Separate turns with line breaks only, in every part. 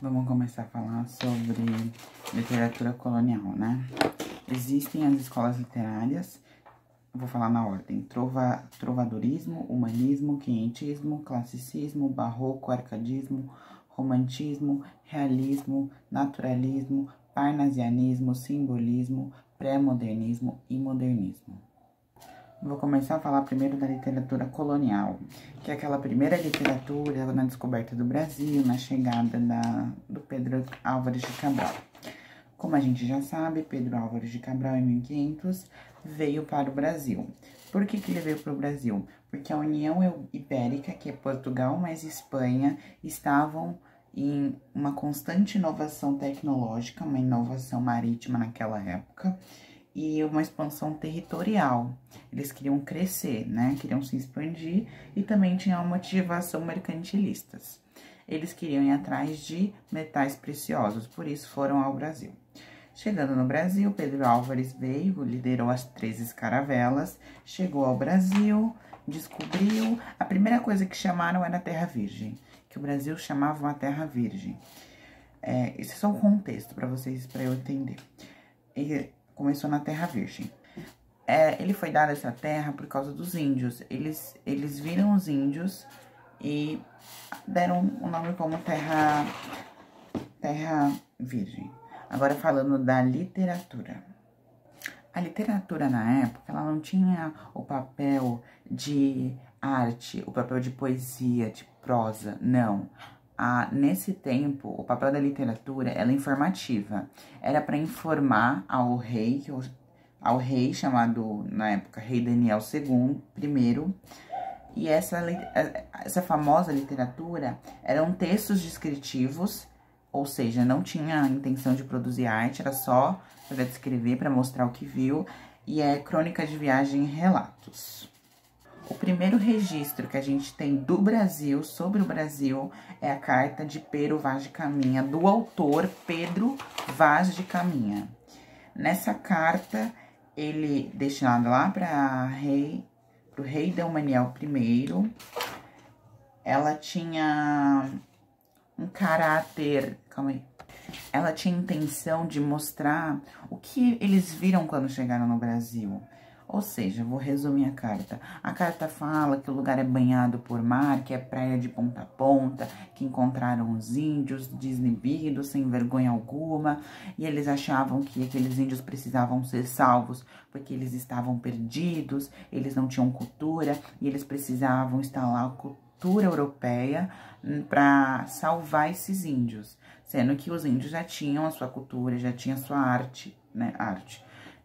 Vamos começar a falar sobre literatura colonial, né? Existem as escolas literárias, vou falar na ordem: trovadorismo, humanismo, quinhentismo, classicismo, barroco, arcadismo, romantismo, realismo, naturalismo, parnasianismo, simbolismo, pré-modernismo e modernismo. Vou começar a falar primeiro da literatura colonial, que é aquela primeira literatura na descoberta do Brasil, na chegada do Pedro Álvares de Cabral. Como a gente já sabe, Pedro Álvares de Cabral, em 1500, veio para o Brasil. Por que ele veio para o Brasil? Porque a União Ibérica, que é Portugal mais Espanha, estavam em uma constante inovação tecnológica, uma inovação marítima naquela época, e uma expansão territorial. Eles queriam crescer, né? Queriam se expandir e também tinham uma motivação mercantilistas. Eles queriam ir atrás de metais preciosos, por isso foram ao Brasil. Chegando no Brasil, Pedro Álvares veio, liderou as 13 caravelas, chegou ao Brasil, descobriu. A primeira coisa que chamaram era a Terra Virgem, que o Brasil chamava uma Terra Virgem. Esse é só um contexto para vocês, para eu entender. Ele começou na Terra Virgem. Ele foi dado essa terra por causa dos índios. Eles viram os índios e deram o nome como Terra Virgem. Agora falando da literatura. A literatura na época, ela não tinha o papel de arte, o papel de poesia, de prosa, não. Nesse tempo, o papel da literatura era informativa. Era para informar ao rei chamado, na época, Rei Daniel II, e essa famosa literatura eram textos descritivos, ou seja, não tinha a intenção de produzir arte, era só para descrever, para mostrar o que viu, e é crônica de viagem e relatos. O primeiro registro que a gente tem do Brasil, sobre o Brasil, é a carta de Pero Vaz de Caminha, do autor Pedro Vaz de Caminha. Nessa carta, ele, destinada lá para o rei Dom Manuel I, ela tinha um caráter... Calma aí. Ela tinha intenção de mostrar o que eles viram quando chegaram no Brasil. Ou seja, vou resumir a carta. A carta fala que o lugar é banhado por mar, que é praia de ponta a ponta, que encontraram os índios desinibidos, sem vergonha alguma, e eles achavam que aqueles índios precisavam ser salvos, porque eles estavam perdidos, eles não tinham cultura, e eles precisavam instalar a cultura europeia para salvar esses índios. Sendo que os índios já tinham a sua cultura, já tinham a sua arte, né?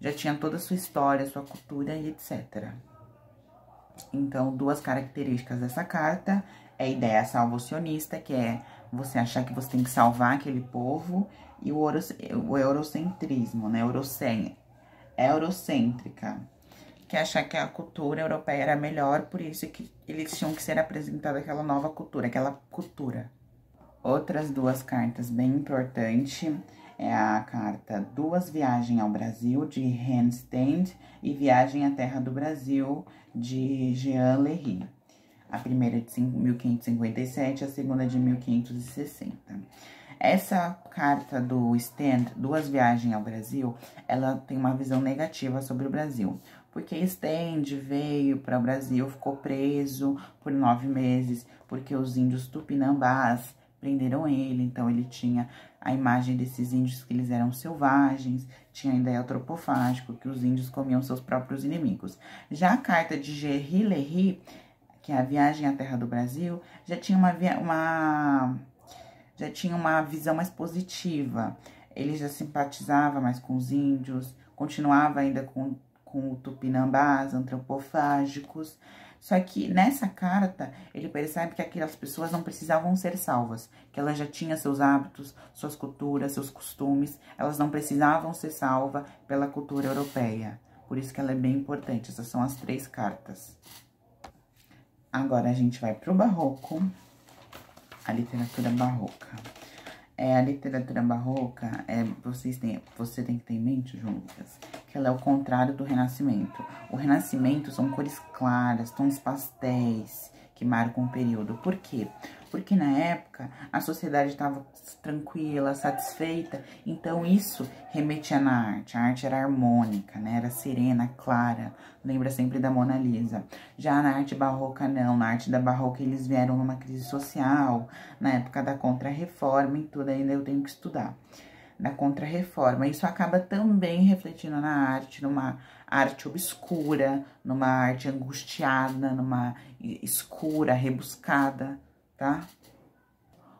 Já tinha toda a sua história, sua cultura e etc. Então, duas características dessa carta é a ideia salvacionista, que é você achar que você tem que salvar aquele povo, e o eurocentrismo, né? Eurocêntrica, que é achar que a cultura europeia era melhor, por isso que eles tinham que ser apresentados aquela nova cultura, aquela cultura. Outras duas cartas bem importantes é a carta Duas Viagens ao Brasil, de Hans Stend, e Viagem à Terra do Brasil, de Jean Lery. A primeira é de 1557, a segunda é de 1560. Essa carta do Stend, Duas Viagens ao Brasil, ela tem uma visão negativa sobre o Brasil. Porque Stend veio para o Brasil, ficou preso por 9 meses, porque os índios tupinambás prenderam ele, então ele tinha a imagem desses índios que eles eram selvagens, tinha a ideia antropofágica, que os índios comiam seus próprios inimigos. Já a carta de Jean Lery, que é a Viagem à Terra do Brasil, já tinha uma visão mais positiva. Ele já simpatizava mais com os índios, continuava ainda com o tupinambás, antropofágicos. Só que nessa carta, ele percebe que aquelas pessoas não precisavam ser salvas, que elas já tinham seus hábitos, suas culturas, seus costumes, elas não precisavam ser salvas pela cultura europeia. Por isso que ela é bem importante. Essas são as 3 cartas. Agora a gente vai para o barroco, a literatura barroca. A literatura barroca, você tem que ter em mente, Lucas, que ela é o contrário do Renascimento. O Renascimento são cores claras, tons pastéis, que marcam um período. Por quê? Porque na época a sociedade estava tranquila, satisfeita, então isso remetia na arte. A arte era harmônica, né? Era serena, clara, lembra sempre da Mona Lisa. Já na arte barroca não, na arte da barroca eles vieram numa crise social, na época da Contra-Reforma e tudo, ainda eu tenho que estudar. Da Contra-Reforma. Isso acaba também refletindo na arte, numa arte obscura, numa arte angustiada, numa escura, rebuscada, tá?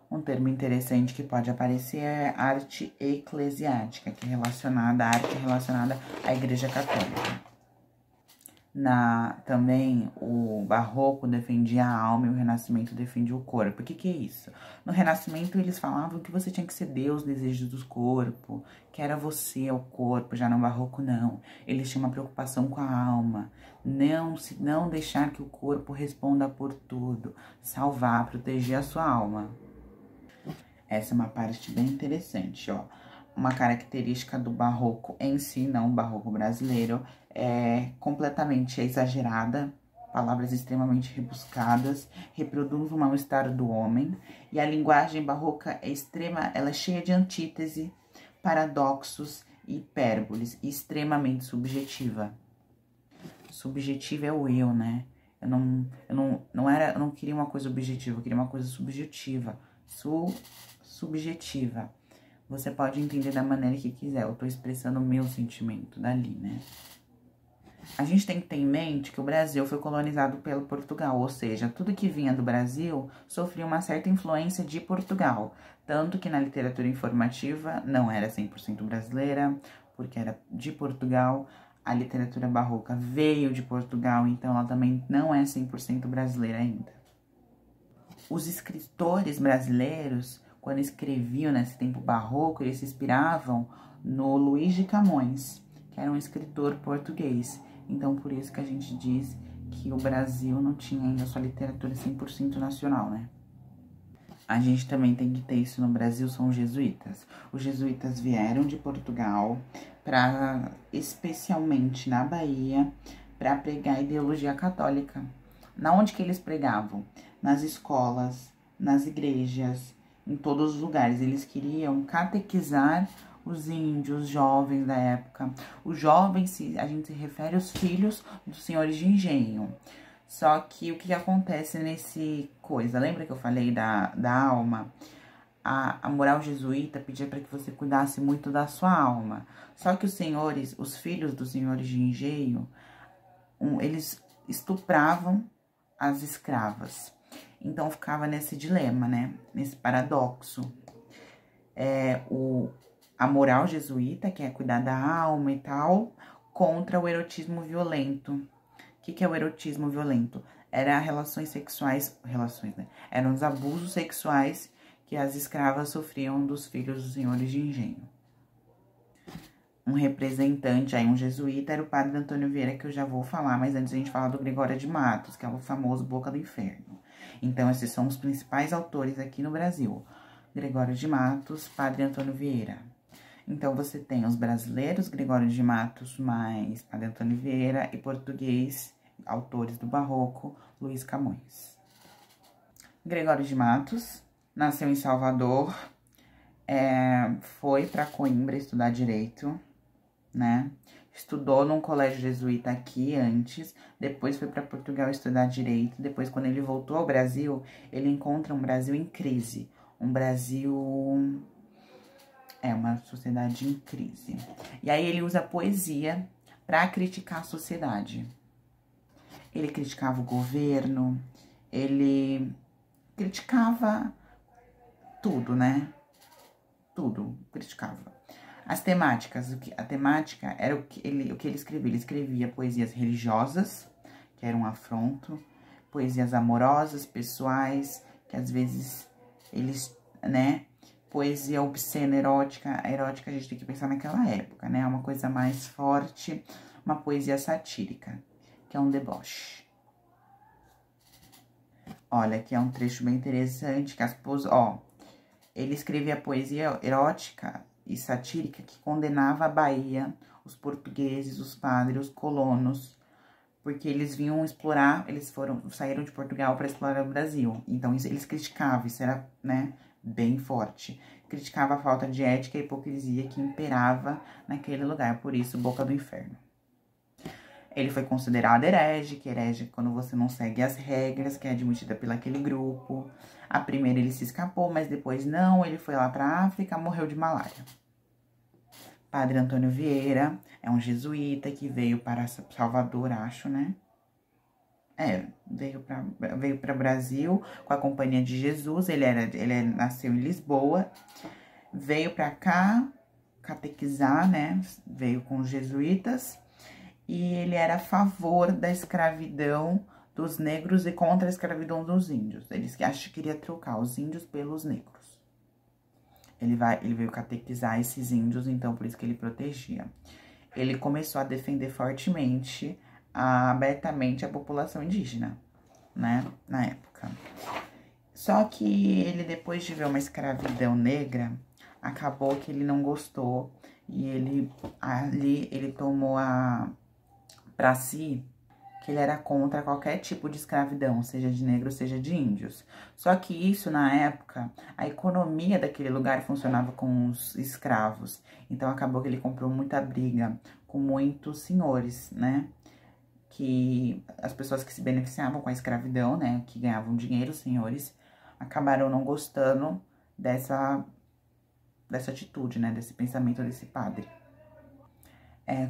Um termo interessante que pode aparecer é arte eclesiástica, que é relacionada à arte relacionada à Igreja Católica. Também o Barroco defendia a alma e o Renascimento defendia o corpo. O que é isso? No Renascimento eles falavam que você tinha que ser Deus, desejos do corpo, que era você o corpo. Já no Barroco não. Eles tinham uma preocupação com a alma, não deixar que o corpo responda por tudo, salvar, proteger a sua alma. Essa é uma parte bem interessante, ó. Uma característica do barroco em si, não o barroco brasileiro, é completamente exagerada, palavras extremamente rebuscadas, reproduz o mal-estar do homem, e a linguagem barroca ela é cheia de antítese, paradoxos e hipérboles, e extremamente subjetiva. Subjetiva é o eu, né? Eu não queria uma coisa objetiva, eu queria uma coisa subjetiva. Subjetiva. Você pode entender da maneira que quiser, eu tô expressando o meu sentimento dali, né? A gente tem que ter em mente que o Brasil foi colonizado pelo Portugal, ou seja, tudo que vinha do Brasil sofria uma certa influência de Portugal. Tanto que na literatura informativa não era 100% brasileira, porque era de Portugal. A literatura barroca veio de Portugal, então ela também não é 100% brasileira ainda. Os escritores brasileiros, quando escreviam nesse tempo barroco, eles se inspiravam no Luís de Camões, que era um escritor português. Então, por isso que a gente diz que o Brasil não tinha ainda sua literatura 100% nacional, né? A gente também tem que ter isso no Brasil, são os jesuítas. Os jesuítas vieram de Portugal, especialmente na Bahia, para pregar a ideologia católica. Na onde que eles pregavam? Nas escolas, nas igrejas, em todos os lugares. Eles queriam catequizar os índios, os jovens da época. Os jovens, a gente se refere aos filhos dos senhores de engenho. Só que o que acontece nesse coisa? Lembra que eu falei da alma? A moral jesuíta pedia para que você cuidasse muito da sua alma. Só que os filhos dos senhores de engenho, eles estupravam as escravas. Então, ficava nesse dilema, né? Nesse paradoxo. A moral jesuíta, que é cuidar da alma e tal, contra o erotismo violento. O que é o erotismo violento? Era relações sexuais, né? Eram os abusos sexuais que as escravas sofriam dos filhos dos senhores de engenho. Um representante, aí um jesuíta, era o padre Antônio Vieira, que eu já vou falar, mas antes a gente fala do Gregório de Matos, que é o famoso Boca do Inferno. Então, esses são os principais autores aqui no Brasil. Gregório de Matos, padre Antônio Vieira. Então, você tem os brasileiros, Gregório de Matos, mais padre Antônio Vieira, e português, autores do Barroco, Luís Camões. Gregório de Matos nasceu em Salvador, foi para Coimbra estudar Direito, né? Estudou num colégio jesuíta aqui antes, depois foi para Portugal estudar Direito. Depois, quando ele voltou ao Brasil, ele encontra um Brasil em crise. Um Brasil... uma sociedade em crise. E aí ele usa a poesia para criticar a sociedade. Ele criticava o governo, ele criticava tudo, né? Tudo criticava. As temáticas, a temática era o que ele escrevia. Ele escrevia poesias religiosas, que era um afronto, poesias amorosas, pessoais, que às vezes eles, né? Poesia obscena, erótica. A erótica a gente tem que pensar naquela época, né? Uma coisa mais forte, uma poesia satírica, que é um deboche. Olha, aqui é um trecho bem interessante, que ele escrevia poesia erótica e satírica que condenava a Bahia, os portugueses, os padres, os colonos, porque eles vinham explorar, saíram de Portugal para explorar o Brasil. Então, eles criticavam, isso era, né, bem forte. Criticava a falta de ética e hipocrisia que imperava naquele lugar, por isso, Boca do Inferno. Ele foi considerado herege, que herege é quando você não segue as regras, que é admitida pelaquele grupo. A primeira ele se escapou, mas depois não, ele foi lá para África, morreu de malária. Padre Antônio Vieira é um jesuíta que veio para Salvador, acho, né? Veio para Brasil com a Companhia de Jesus. Ele nasceu em Lisboa, veio para cá catequizar, né? Veio com os jesuítas e ele era a favor da escravidão dos negros e contra a escravidão dos índios. Ele queria trocar os índios pelos negros. Ele veio catequizar esses índios, então por isso que ele protegia. Ele começou a defender fortemente, abertamente a população indígena, né, na época. Só que ele, depois de ver uma escravidão negra, acabou que ele não gostou e ele tomou para si que ele era contra qualquer tipo de escravidão, seja de negros, seja de índios. Só que isso, na época, a economia daquele lugar funcionava com os escravos. Então, acabou que ele comprou muita briga com muitos senhores, né? Que as pessoas que se beneficiavam com a escravidão, né? Que ganhavam dinheiro, os senhores, acabaram não gostando dessa atitude, né? Desse pensamento desse padre.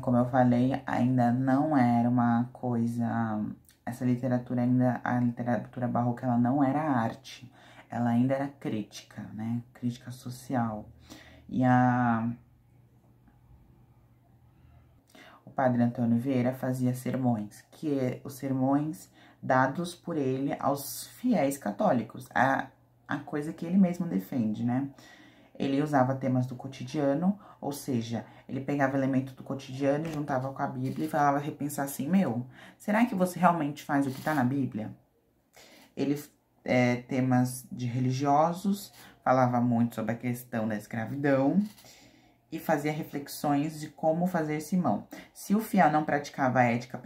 Como eu falei, ainda não era uma coisa... Essa literatura ainda... A literatura barroca, ela não era arte. Ela ainda era crítica, né? Crítica social. E o padre Antônio Vieira fazia sermões, os sermões dados por ele aos fiéis católicos. A coisa que ele mesmo defende, né? Ele usava temas do cotidiano, ou seja, ele pegava elementos do cotidiano e juntava com a Bíblia e falava repensar assim, será que você realmente faz o que está na Bíblia? Ele, temas de religiosos, falava muito sobre a questão da escravidão e fazia reflexões de como fazer simão. Se o fiel não praticava a ética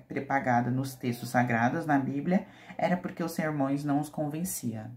prepagada nos textos sagrados, na Bíblia, era porque os sermões não os convenciam.